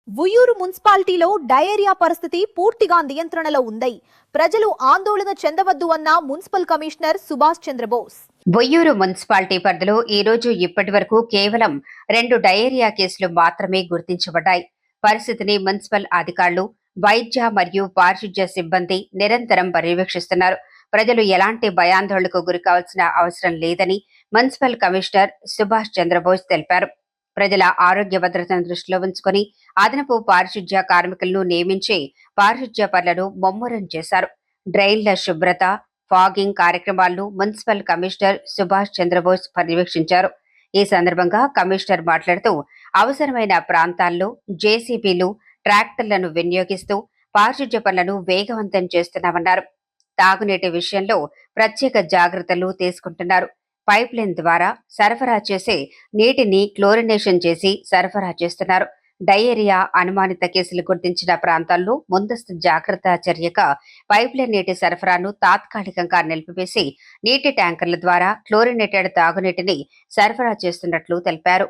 ఉయ్యూరు మున్సిపాలిటీలో డయేరియా పరిస్థితి పూర్తిగా నియంత్రణలో ఉంది. ప్రజలు ఆందోళన చెందవద్దు అన్న municipal commissioner Subhash Chandrabose. Boyyuru municipality పరిధిలో ఈ రోజు ఇప్పటి వరకు కేవలం 2 డయేరియా కేసులు మాత్రమే గుర్తించబడ్డాయి. పరిస్థితిని మున్సిపల్ అధికారులు, వైద్య మరియు పారిశుధ్య సిబ్బంది నిరంతరం పర్యవేక్షిస్తున్నారు. ప్రజలు ఎలాంటి భయాందోళనకు గురికావాల్సిన అవసరం లేదని మున్సిపల్ కమిషనర్ సుభాష్ చంద్రబోస్ తెలిపారు. ప్రజల ఆరోగ్య భద్రతను దృష్టిలో ఉంచుకుని అదనపు పారిశుధ్య కార్మికులను నియమించి పారిశుధ్య పనులను ముమ్మరం చేశారు. డ్రైన్ల శుభ్రత, ఫాగింగ్ కార్యక్రమాలను మున్సిపల్ కమిషనర్ సుభాష్ చంద్రబోస్ పర్యవేక్షించారు. ఈ సందర్భంగా కమిషనర్ మాట్లాడుతూ అవసరమైన ప్రాంతాల్లో జేసీబీలు, ట్రాక్టర్లను వినియోగిస్తూ పారిశుధ్య పనులను వేగవంతం చేస్తున్నామన్నారు. తాగునీటి విషయంలో ప్రత్యేక జాగ్రత్తలు తీసుకుంటున్నారు. పైప్ లైన్ ద్వారా సరఫరా చేసే నీటిని క్లోరినేషన్ చేసి సరఫరా చేస్తున్నారు. డయేరియా అనుమానిత కేసులు గుర్తించిన ప్రాంతాల్లో ముందస్తు జాగ్రత్త చర్యగా పైప్లైన్ నీటి సరఫరాను తాత్కాలికంగా నిలిపివేసి నీటి ట్యాంకర్ల ద్వారా క్లోరినేటెడ్ తాగునీటిని సరఫరా చేస్తున్నట్లు తెలిపారు.